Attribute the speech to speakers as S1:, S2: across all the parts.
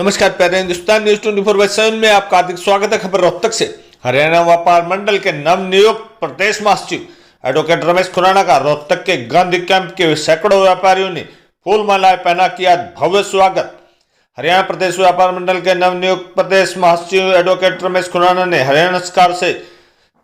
S1: नमस्कार प्यारे हिंदुस्तान न्यूज 24/7 में आपका हार्दिक स्वागत है। खबर रोहतक से। हरियाणा व्यापार मंडल के नवनियुक्त प्रदेश महासचिव एडवोकेट रमेश खुराना का रोहतक के गांधी कैंप के सैकड़ों व्यापारियों ने फूल मालाएं पहना किया भव्य स्वागत। हरियाणा प्रदेश व्यापार मंडल के नवनियुक्त प्रदेश महासचिव एडवोकेट रमेश खुराना ने हरियाणा सरकार से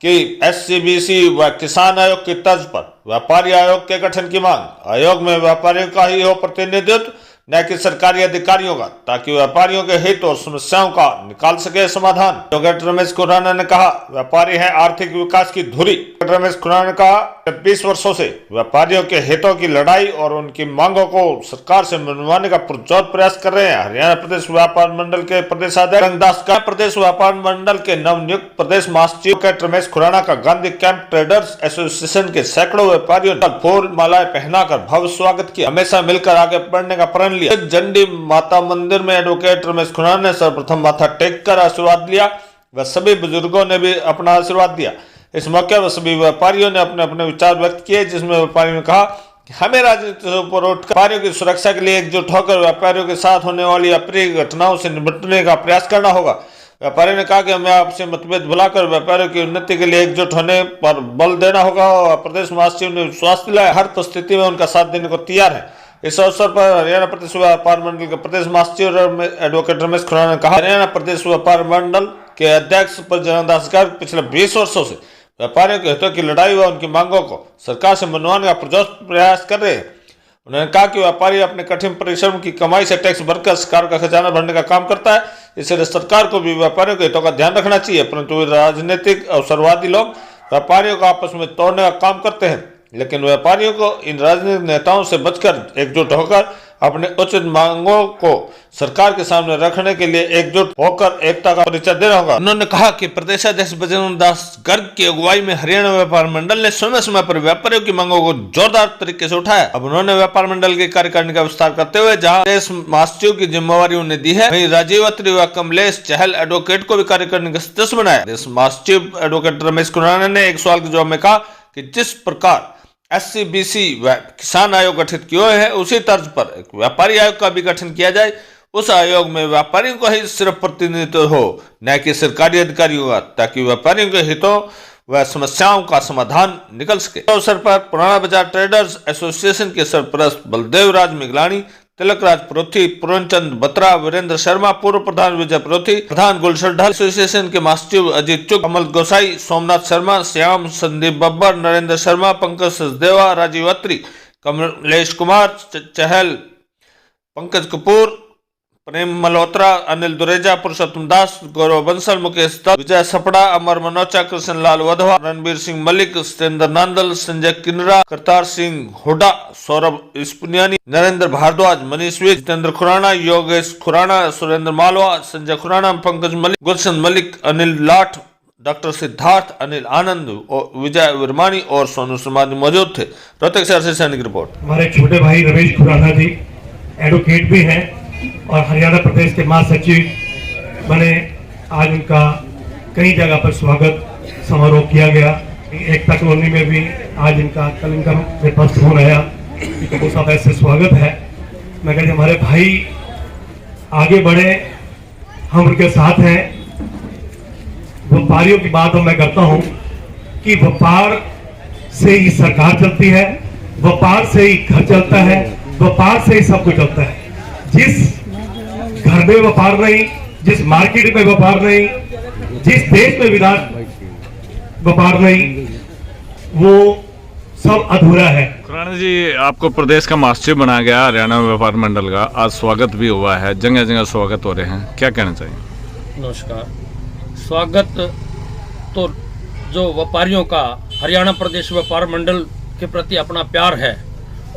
S1: कि SCBC व किसान आयोग की तर्ज पर व्यापारी आयोग के गठन की मांग। आयोग में व्यापारियों का ही हो प्रतिनिधित्व, न कि सरकारी अधिकारियों का, ताकि व्यापारियों के हित और समस्याओं का निकाल सके समाधान। एडवोकेट रमेश खुराना ने कहा, व्यापारी है आर्थिक विकास की धुरी। रमेश खुराना ने कहा, 20 वर्षों से व्यापारियों के हितों की लड़ाई और उनकी मांगों को सरकार से मनवाने का पुरजोर प्रयास कर रहे हैं। हरियाणा प्रदेश व्यापार मंडल के प्रदेशाध्यक्ष रंगदास का प्रदेश व्यापार मंडल के नवनियुक्त प्रदेश महासचिव एडवोकेट रमेश खुराना का गांधी कैंप ट्रेडर्स एसोसिएशन के सैकड़ों व्यापारियों ने फूल मालाएं पहनाकर भव्य स्वागत किया। हमेशा मिलकर आगे बढ़ने का प्रण लिया। जंडी माता मंदिर में एडवोकेट रमेश खुराना ने सर्वप्रथम माथा टेक कर आशीर्वाद लिया व सभी बुजुर्गों ने भी अपना आशीर्वाद दिया। इस मौके पर सभी व्यापारियों ने अपने अपने विचार व्यक्त किए, जिसमें व्यापारियों ने कहा कि हमें राजनीति से ऊपर उठकर व्यापारियों की सुरक्षा के लिए एकजुट होकर व्यापारियों के साथ होने वाली अप्रिय घटनाओं से निपटने का प्रयास करना होगा। व्यापारियों ने कहा कि हमें आपसे मतभेद भुलाकर व्यापारियों की उन्नति के लिए एकजुट होने पर बल देना होगा और प्रदेश महासचिव ने विश्वास दिलाया हर परिस्थिति में उनका साथ देने को तैयार है। इस अवसर पर हरियाणा प्रदेश व्यापार मंडल के प्रदेश महासचिव एडवोकेट रमेश खुराना ने कहा, हरियाणा प्रदेश व्यापार मंडल के अध्यक्ष रंगदास गर्ग पिछले 20 वर्षों से व्यापारियों के हितों की लड़ाई व उनकी मांगों को सरकार से मनवाने का पुरजोर प्रयास कर रहे हैं। उन्होंने कहा कि व्यापारी अपने कठिन परिश्रम की कमाई से टैक्स भरकर सरकार का खजाना भरने का काम करता है, इसलिए सरकार को भी व्यापारियों के हितों का ध्यान रखना चाहिए। परंतु राजनीतिक अवसरवादी लोग व्यापारियों को आपस में तोड़ने का काम करते हैं, लेकिन व्यापारियों को इन राजनीतिक नेताओं से बचकर एकजुट होकर अपने उचित मांगों को सरकार के सामने रखने के लिए एकजुट होकर एकता का परिचय देना होगा। उन्होंने कहा कि प्रदेशाध्यक्ष बजरंगदास गर्ग की अगुवाई में हरियाणा व्यापार मंडल ने समय समय पर व्यापारियों की मांगों को जोरदार तरीके से उठाया। अब उन्होंने व्यापार मंडल की कार्यकारिणी का विस्तार करते हुए जहाँ प्रदेश महासचिव की जिम्मेवारी उन्हें दी है, वहीं राजीव अत्री व कमलेश चहल एडवोकेट को भी कार्यकारिणी का सदस्य बनाया। प्रदेश महासचिव एडवोकेट रमेश खुराना ने एक सवाल के जवाब में कहा कि जिस प्रकार SCBC व किसान आयोग गठित किए हैं, उसी तर्ज पर एक व्यापारी आयोग का भी गठन किया जाए। उस आयोग में व्यापारियों को ही सिर्फ प्रतिनिधित्व हो, न कि सरकारी अधिकारियों का, ताकि व्यापारियों के हितों व समस्याओं का समाधान निकल सके। इस अवसर पर पुराना बाजार ट्रेडर्स एसोसिएशन के सरप्रस्त बलदेव राज मिगलानी, तिलक राज प्रोथी, पूर्णचंद बत्रा, वीरेंद्र शर्मा, पूर्व प्रधान विजय प्रोथी, प्रधान गुलशर एसोसिएशन के महासचिव अजीत चुग, कमल गोसाई, सोमनाथ शर्मा, श्याम, संदीप बब्बर, नरेंद्र शर्मा, पंकज सचदेवा, राजीव अत्री, कमलेश कुमार चहल, पंकज कपूर, प्रेम मल्होत्रा, अनिल दुरेजा, पुरुषोत्तम दास, गौरव बंसल, मुकेश दत्त, विजय सपड़ा, अमर मनोचा, कृष्ण लाल वधवा, रणबीर सिंह मलिक, सत्येंद्र नांदल, संजय किन्नरा, करतार सिंह हुडा, सौरभ इस्पुनियानी, नरेंद्र भारद्वाज, मनीष विज, जितेंद्र खुराना, योगेश खुराना, सुरेंद्र मालवा, संजय खुराना, पंकज मलिक, गुलशन मलिक, अनिल लाठ, डॉक्टर सिद्धार्थ, अनिल आनंद, विजय वर्मानी और सोनू समाज मौजूद थे। रोहतक से सैनिक की रिपोर्ट।
S2: हमारे छोटे भाई रमेश खुराना जी एडवोकेट भी हैं और हरियाणा प्रदेश के महासचिव बने। आज उनका कई जगह पर स्वागत समारोह किया गया। एकता कॉलोनी में भी आज इनका कल इनका मेरे पास फोन आया कि वो सब ऐसे स्वागत है। मैं कहती हमारे भाई आगे बढ़े, हम उनके साथ हैं। व्यापारियों की बात मैं करता हूं कि व्यापार से ही सरकार चलती है, व्यापार से ही घर चलता है, व्यापार से ही सब कुछ चलता है। जिस घर में व्यापार नहीं, जिस मार्केट में व्यापार नहीं, जिस देश में व्यापार नहीं, वो सब अधूरा है।
S3: खुराना जी, आपको प्रदेश का महासचिव बनाया गया हरियाणा व्यापार मंडल का, आज स्वागत भी हुआ है, जगह जगह स्वागत हो रहे हैं, क्या कहना चाहिए?
S4: नमस्कार। स्वागत तो जो व्यापारियों का हरियाणा प्रदेश व्यापार मंडल के प्रति अपना प्यार है,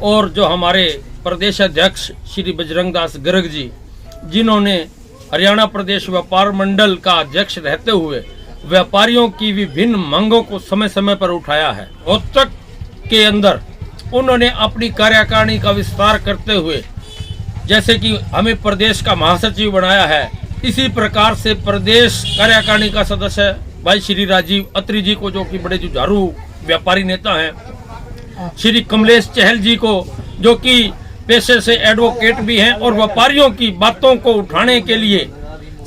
S4: और जो हमारे प्रदेश अध्यक्ष श्री बजरंगदास गर्ग जी, जिन्होंने हरियाणा प्रदेश व्यापार मंडल का अध्यक्ष रहते हुए व्यापारियों की विभिन्न मांगों को समय समय पर उठाया है। रोहतक के अंदर उन्होंने अपनी कार्यकारिणी का विस्तार करते हुए, जैसे कि हमें प्रदेश का महासचिव बनाया है, इसी प्रकार से प्रदेश कार्यकारिणी का सदस्य भाई श्री राजीव अत्री जी को, जो कि बड़े जुझारू व्यापारी नेता हैं, श्री कमलेश चहल जी को, जो कि पेशे से एडवोकेट भी हैं और व्यापारियों की बातों को उठाने के लिए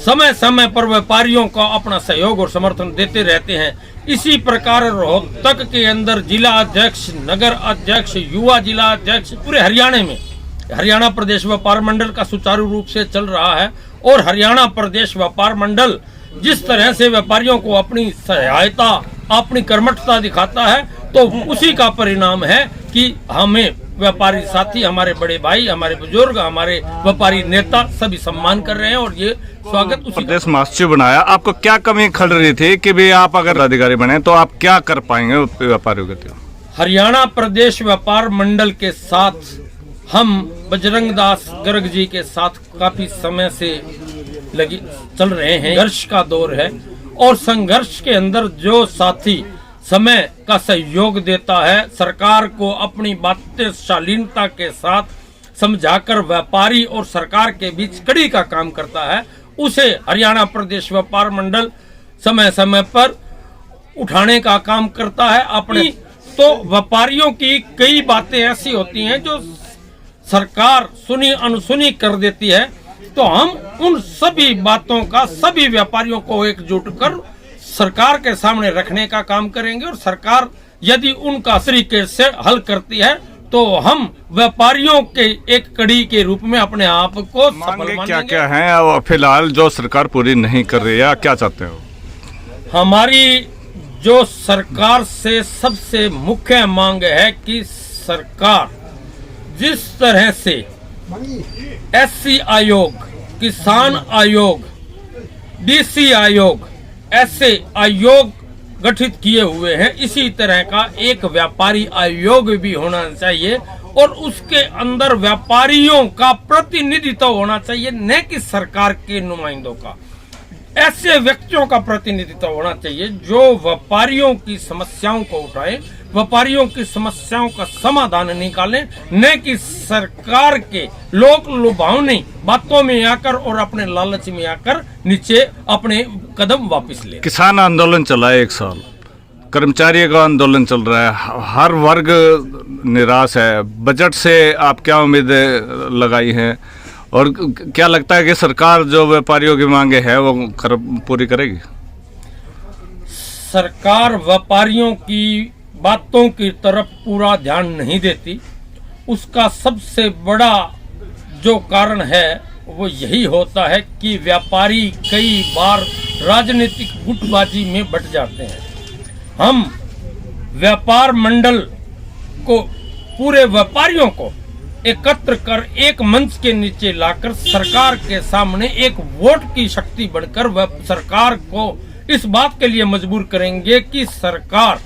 S4: समय समय पर व्यापारियों का अपना सहयोग और समर्थन देते रहते हैं। इसी प्रकार रोहतक के अंदर जिला अध्यक्ष, नगर अध्यक्ष, युवा जिला अध्यक्ष पूरे हरियाणा में हरियाणा प्रदेश व्यापार मंडल का सुचारू रूप से चल रहा है। और हरियाणा प्रदेश व्यापार मंडल जिस तरह से व्यापारियों को अपनी सहायता, अपनी कर्मठता दिखाता है, तो उसी का परिणाम है कि हमें व्यापारी साथी, हमारे बड़े भाई, हमारे बुजुर्ग, हमारे व्यापारी नेता सभी सम्मान कर रहे हैं और ये स्वागत उसी
S3: प्रदेश महासचिव बनाया, आपको क्या कमी खल रही थी कि भी आप अगर अधिकारी बने तो आप क्या कर पाएंगे व्यापारियों के लिए?
S4: हरियाणा प्रदेश व्यापार मंडल के साथ हम बजरंग दास गर्ग जी के साथ काफी समय से लगी चल रहे हैं। संघर्ष का दौर है और संघर्ष के अंदर जो साथी समय का सहयोग देता है, सरकार को अपनी बातें शालीनता के साथ समझाकर व्यापारी और सरकार के बीच कड़ी का काम करता है, उसे हरियाणा प्रदेश व्यापार मंडल समय समय पर उठाने का काम करता है अपने। तो व्यापारियों की कई बातें ऐसी होती हैं जो सरकार सुनी अनसुनी कर देती है, तो हम उन सभी बातों का सभी व्यापारियों को एकजुट कर सरकार के सामने रखने का काम करेंगे। और सरकार यदि उनका तरीके से हल करती है तो हम व्यापारियों के एक कड़ी के रूप में अपने आप को सफल मानेंगे।
S3: क्या क्या है और फिलहाल जो सरकार पूरी नहीं कर रही है, क्या चाहते हो?
S4: हमारी जो सरकार से सबसे मुख्य मांग है कि सरकार जिस तरह से एससी आयोग, किसान आयोग, डीसी आयोग ऐसे आयोग गठित किए हुए हैं, इसी तरह का एक व्यापारी आयोग भी होना चाहिए और उसके अंदर व्यापारियों का प्रतिनिधित्व होना चाहिए, न कि सरकार के नुमाइंदों का। ऐसे व्यक्तियों का प्रतिनिधित्व होना चाहिए जो व्यापारियों की समस्याओं को उठाएं, व्यापारियों की समस्याओं का समाधान निकालें, न कि सरकार के लोक लुभावनी बातों में आकर और अपने लालच में आकर नीचे अपने कदम वापस ले।
S3: किसान आंदोलन चला है 1 साल, कर्मचारियों का आंदोलन चल रहा है, हर वर्ग निराश है। बजट से आप क्या उम्मीदें लगाई हैं और क्या लगता है कि सरकार जो व्यापारियों की मांगे है वो पूरी करेगी?
S4: सरकार व्यापारियों की बातों की तरफ पूरा ध्यान नहीं देती। उसका सबसे बड़ा जो कारण है वो यही होता है कि व्यापारी कई बार राजनीतिक गुटबाजी में बट जाते हैं। हम व्यापार मंडल को, पूरे व्यापारियों को एकत्र कर एक मंच के नीचे लाकर सरकार के सामने एक वोट की शक्ति बनकर सरकार को इस बात के लिए मजबूर करेंगे कि सरकार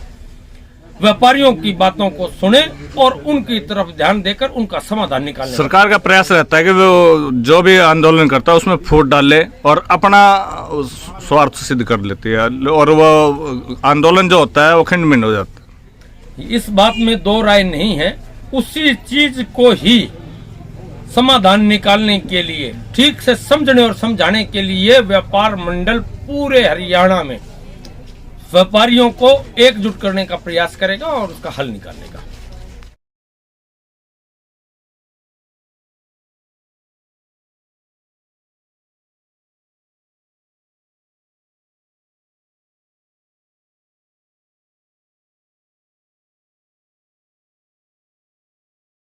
S4: व्यापारियों की बातों को सुने और उनकी तरफ ध्यान देकर उनका समाधान निकालने।
S3: सरकार का प्रयास रहता है कि वो जो भी आंदोलन करता है उसमें फूट डाले और अपना स्वार्थ सिद्ध कर लेती है और वो आंदोलन जो होता है वो खंडमीन हो जाता है।
S4: इस बात में दो राय नहीं है। उसी चीज को ही समाधान निकालने के लिए, ठीक से समझने और समझाने के लिए व्यापार मंडल पूरे हरियाणा में व्यापारियों को एकजुट करने का प्रयास करेगा और उसका हल निकालेगा।